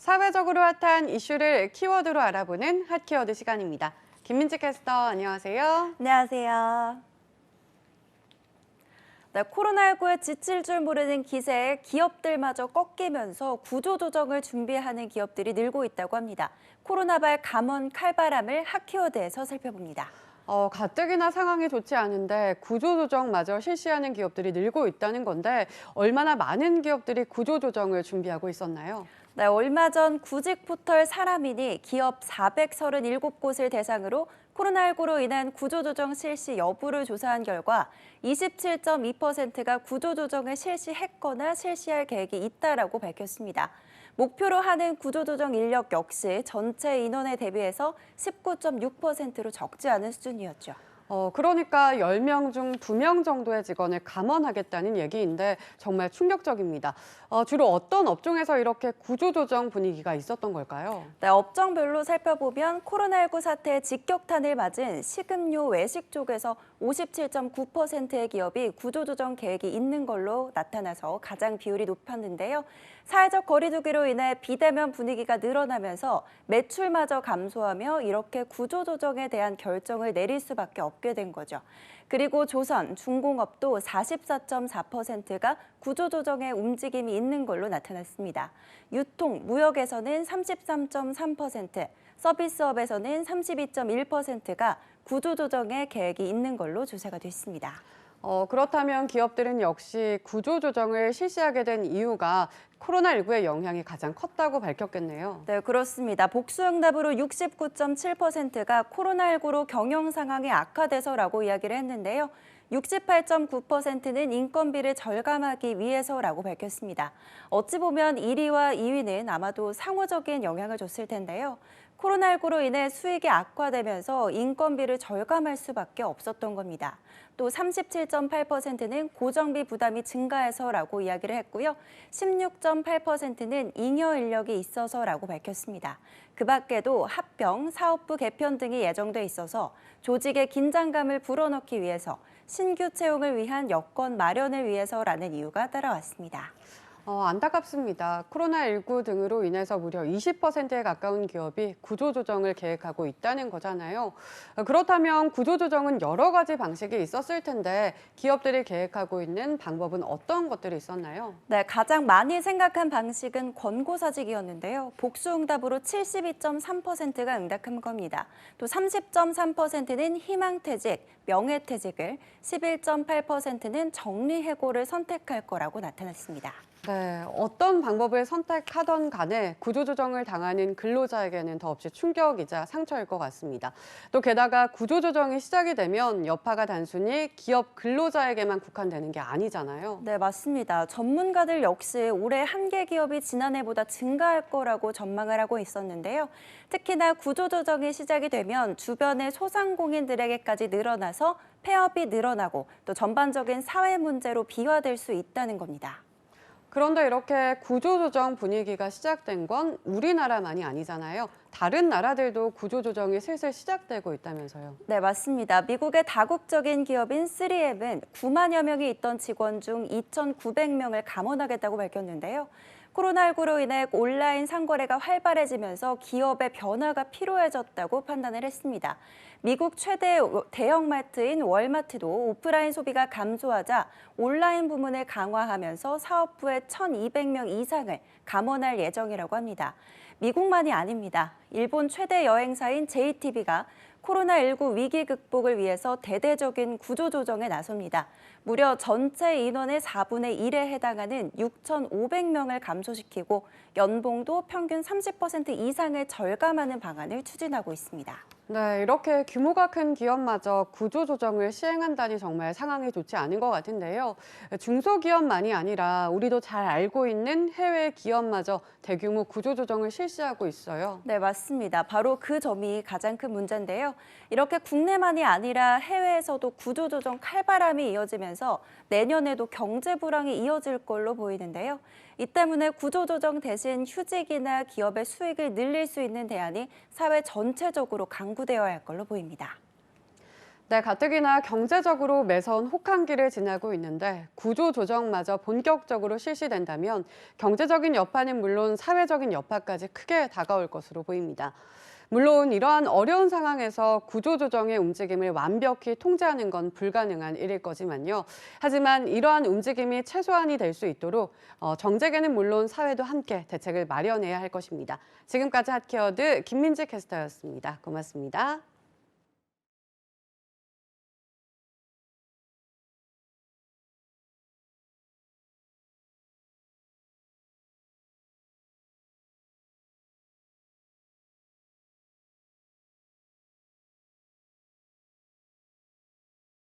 사회적으로 핫한 이슈를 키워드로 알아보는 핫키워드 시간입니다. 김민지 캐스터, 안녕하세요. 안녕하세요. 네, 코로나19에 지칠 줄 모르는 기세에 기업들마저 꺾이면서 구조조정을 준비하는 기업들이 늘고 있다고 합니다. 코로나발 감원 칼바람을 핫키워드에서 살펴봅니다. 가뜩이나 상황이 좋지 않은데 구조조정마저 실시하는 기업들이 늘고 있다는 건데 얼마나 많은 기업들이 구조조정을 준비하고 있었나요? 네, 얼마 전 구직 포털 사람인이 기업 437곳을 대상으로 코로나19로 인한 구조조정 실시 여부를 조사한 결과 27.2%가 구조조정을 실시했거나 실시할 계획이 있다라고 밝혔습니다. 목표로 하는 구조조정 인력 역시 전체 인원에 대비해서 19.6%로 적지 않은 수준이었죠. 그러니까 10명 중 2명 정도의 직원을 감원하겠다는 얘기인데 정말 충격적입니다. 주로 어떤 업종에서 이렇게 구조조정 분위기가 있었던 걸까요? 네, 업종별로 살펴보면 코로나19 사태의 직격탄을 맞은 식음료 외식 쪽에서 57.9%의 기업이 구조조정 계획이 있는 걸로 나타나서 가장 비율이 높았는데요. 사회적 거리두기로 인해 비대면 분위기가 늘어나면서 매출마저 감소하며 이렇게 구조조정에 대한 결정을 내릴 수밖에 없게 된 거죠. 그리고 조선, 중공업도 44.4%가 구조조정에 움직임이 있는 걸로 나타났습니다. 유통, 무역에서는 33.3%, 서비스업에서는 32.1%가 구조조정에 계획이 있는 걸로 조사가 됐습니다. 그렇다면 기업들은 역시 구조조정을 실시하게 된 이유가 코로나19의 영향이 가장 컸다고 밝혔겠네요. 네, 그렇습니다. 복수응답으로 69.7%가 코로나19로 경영 상황이 악화돼서라고 이야기를 했는데요. 68.9%는 인건비를 절감하기 위해서라고 밝혔습니다. 어찌 보면 1위와 2위는 아마도 상호적인 영향을 줬을 텐데요. 코로나19로 인해 수익이 악화되면서 인건비를 절감할 수밖에 없었던 겁니다. 또 37.8%는 고정비 부담이 증가해서라고 이야기를 했고요. 16.8%는 잉여 인력이 있어서라고 밝혔습니다. 그 밖에도 합병, 사업부 개편 등이 예정돼 있어서 조직의 긴장감을 불어넣기 위해서 신규 채용을 위한 여건 마련을 위해서라는 이유가 따라왔습니다. 안타깝습니다. 코로나19 등으로 인해서 무려 20%에 가까운 기업이 구조조정을 계획하고 있다는 거잖아요. 그렇다면 구조조정은 여러 가지 방식이 있었을 텐데 기업들이 계획하고 있는 방법은 어떤 것들이 있었나요? 네, 가장 많이 생각한 방식은 권고사직이었는데요. 복수응답으로 72.3%가 응답한 겁니다. 또 30.3%는 희망퇴직, 명예퇴직을, 11.8%는 정리해고를 선택할 거라고 나타났습니다. 네, 어떤 방법을 선택하던 간에 구조조정을 당하는 근로자에게는 더없이 충격이자 상처일 것 같습니다. 또 게다가 구조조정이 시작이 되면 여파가 단순히 기업 근로자에게만 국한되는 게 아니잖아요. 네, 맞습니다. 전문가들 역시 올해 한계 기업이 지난해보다 증가할 거라고 전망을 하고 있었는데요. 특히나 구조조정이 시작이 되면 주변의 소상공인들에게까지 늘어나서 폐업이 늘어나고 또 전반적인 사회 문제로 비화될 수 있다는 겁니다. 그런데 이렇게 구조조정 분위기가 시작된 건 우리나라만이 아니잖아요. 다른 나라들도 구조조정이 슬슬 시작되고 있다면서요. 네, 맞습니다. 미국의 다국적인 기업인 3M은 9만여 명이 있던 직원 중 2,900명을 감원하겠다고 밝혔는데요. 코로나19로 인해 온라인 상거래가 활발해지면서 기업의 변화가 필요해졌다고 판단을 했습니다. 미국 최대 대형마트인 월마트도 오프라인 소비가 감소하자 온라인 부문을 강화하면서 사업부의 1,200명 이상을 감원할 예정이라고 합니다. 미국만이 아닙니다. 일본 최대 여행사인 JTB가 코로나19 위기 극복을 위해서 대대적인 구조조정에 나섭니다. 무려 전체 인원의 4분의 1에 해당하는 6,500명을 감소시키고 연봉도 평균 30% 이상을 절감하는 방안을 추진하고 있습니다. 네, 이렇게 규모가 큰 기업마저 구조조정을 시행한다니 정말 상황이 좋지 않은 것 같은데요. 중소기업만이 아니라 우리도 잘 알고 있는 해외 기업마저 대규모 구조조정을 실시하고 있어요. 네, 맞습니다. 바로 그 점이 가장 큰 문제인데요. 이렇게 국내만이 아니라 해외에서도 구조조정 칼바람이 이어지면서 내년에도 경제 불황이 이어질 걸로 보이는데요. 이 때문에 구조조정 대신 휴직이나 기업의 수익을 늘릴 수 있는 대안이 사회 전체적으로 강구되어야 할 걸로 보입니다. 네, 가뜩이나 경제적으로 매서운 혹한기를 지나고 있는데 구조 조정마저 본격적으로 실시된다면 경제적인 여파는 물론 사회적인 여파까지 크게 다가올 것으로 보입니다. 물론 이러한 어려운 상황에서 구조 조정의 움직임을 완벽히 통제하는 건 불가능한 일일 거지만요. 하지만 이러한 움직임이 최소한이 될 수 있도록 정책에는 물론 사회도 함께 대책을 마련해야 할 것입니다. 지금까지 핫케어드 김민지 캐스터였습니다. 고맙습니다.